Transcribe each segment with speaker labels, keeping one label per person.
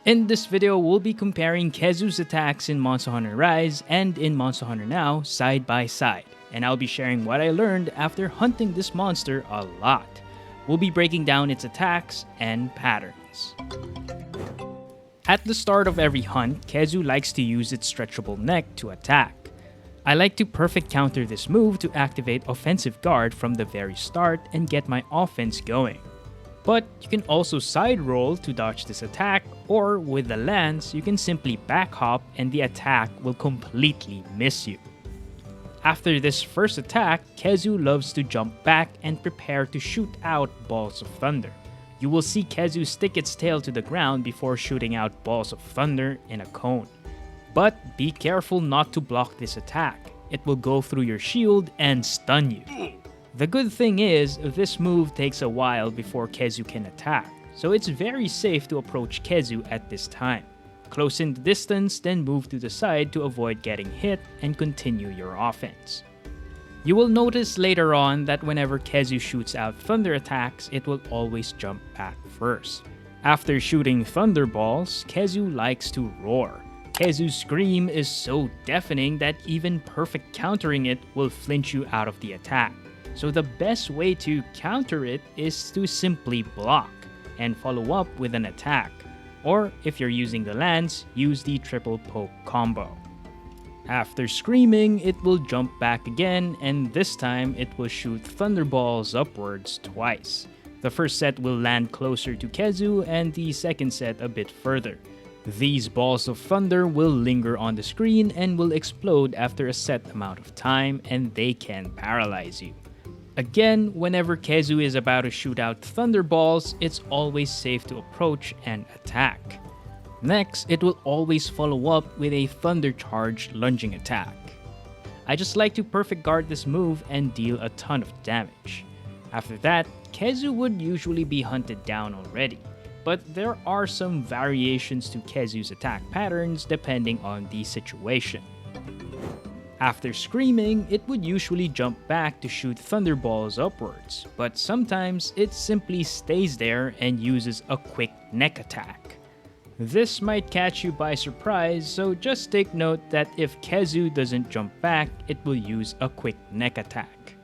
Speaker 1: In this video, we'll be comparing Khezu's attacks in MHRIse and in MHNow side by side, and I'll be sharing what I learned after hunting this monster a lot. We'll be breaking down its attacks and patterns. At the start of every hunt, Khezu likes to use its stretchable neck to attack. I like to perfect counter this move to activate offensive guard from the very start and get my offense going. But you can also side roll to dodge this attack, or with the lance, you can simply back hop and the attack will completely miss you. After this first attack, Khezu loves to jump back and prepare to shoot out balls of thunder. You will see Khezu stick its tail to the ground before shooting out balls of thunder in a cone. But be careful not to block this attack. It will go through your shield and stun you. The good thing is, this move takes a while before Khezu can attack, so it's very safe to approach Khezu at this time. Close in the distance, then move to the side to avoid getting hit and continue your offense. You will notice later on that whenever Khezu shoots out thunder attacks, it will always jump back first. After shooting thunder balls, Khezu likes to roar. Khezu's scream is so deafening that even perfect countering it will flinch you out of the attack. So the best way to counter it is to simply block and follow up with an attack. Or if you're using the lance, use the triple poke combo. After screaming, it will jump back again, and this time it will shoot thunderballs upwards twice. The first set will land closer to Khezu and the second set a bit further. These balls of thunder will linger on the screen and will explode after a set amount of time, and they can paralyze you. Again, whenever Khezu is about to shoot out thunderballs, it's always safe to approach and attack. Next, it will always follow up with a thunder charge lunging attack. I just like to perfect guard this move and deal a ton of damage. After that, Khezu would usually be hunted down already, but there are some variations to Khezu's attack patterns depending on the situation. After screaming, it would usually jump back to shoot thunderballs upwards, but sometimes it simply stays there and uses a quick neck attack. This might catch you by surprise, so just take note that if Khezu doesn't jump back, it will use a quick neck attack.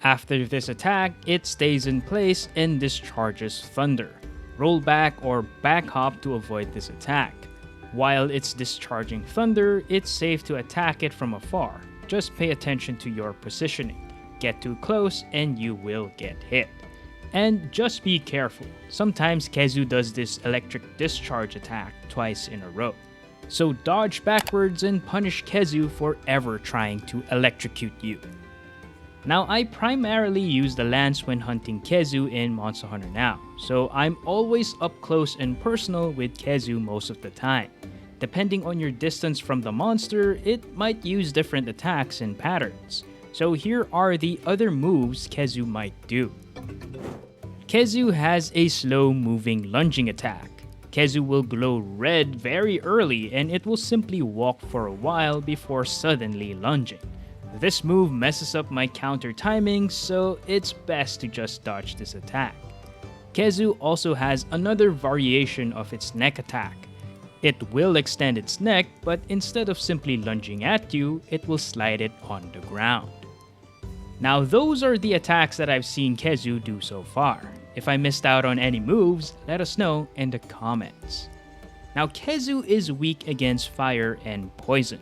Speaker 1: After this attack, it stays in place and discharges thunder. Roll back or back hop to avoid this attack. While it's discharging thunder, it's safe to attack it from afar. Just pay attention to your positioning. Get too close and you will get hit. And just be careful. Sometimes Khezu does this electric discharge attack twice in a row. So dodge backwards and punish Khezu for ever trying to electrocute you. Now, I primarily use the lance when hunting Khezu in MHNow, so I'm always up close and personal with Khezu most of the time. Depending on your distance from the monster, it might use different attacks and patterns. So here are the other moves Khezu might do. Khezu has a slow-moving lunging attack. Khezu will glow red very early and it will simply walk for a while before suddenly lunging. This move messes up my counter timing, so it's best to just dodge this attack. Khezu also has another variation of its neck attack. It will extend its neck, but instead of simply lunging at you, it will slide it on the ground. Now those are the attacks that I've seen Khezu do so far. If I missed out on any moves, let us know in the comments. Now Khezu is weak against fire and poison.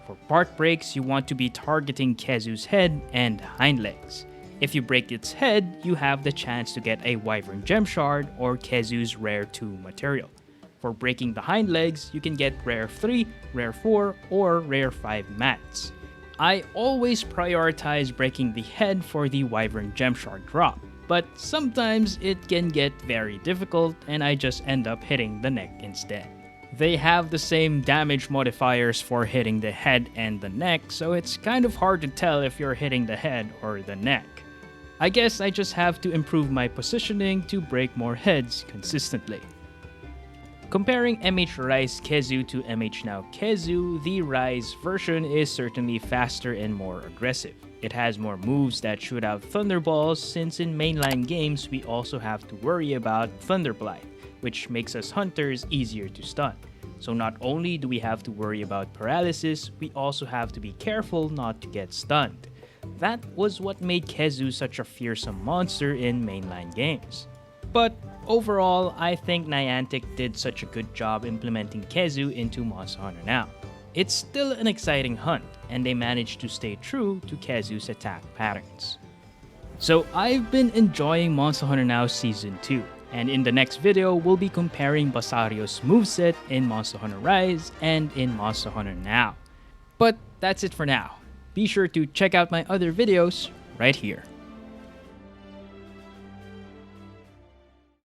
Speaker 1: For part breaks, you want to be targeting Khezu's head and hind legs. If you break its head, you have the chance to get a Wyvern Gem Shard or Khezu's Rare 2 material. For breaking the hind legs, you can get Rare 3, Rare 4, or Rare 5 mats. I always prioritize breaking the head for the Wyvern Gem Shard drop, but sometimes it can get very difficult and I just end up hitting the neck instead. They have the same damage modifiers for hitting the head and the neck, so it's kind of hard to tell if you're hitting the head or the neck. I guess I just have to improve my positioning to break more heads consistently. Comparing MHRIse Khezu to MHNow Khezu, the Rise version is certainly faster and more aggressive. It has more moves that shoot out thunderballs, since in mainline games we also have to worry about Thunderblight. which makes us hunters easier to stun. So not only do we have to worry about paralysis, we also have to be careful not to get stunned. That was what made Khezu such a fearsome monster in mainline games. But overall, I think Niantic did such a good job implementing Khezu into Monster Hunter Now. It's still an exciting hunt, and they managed to stay true to Khezu's attack patterns. So I've been enjoying Monster Hunter Now Season 2, and in the next video, we'll be comparing Basario's moveset in Monster Hunter Rise and in Monster Hunter Now. But that's it for now. Be sure to check out my other videos right here.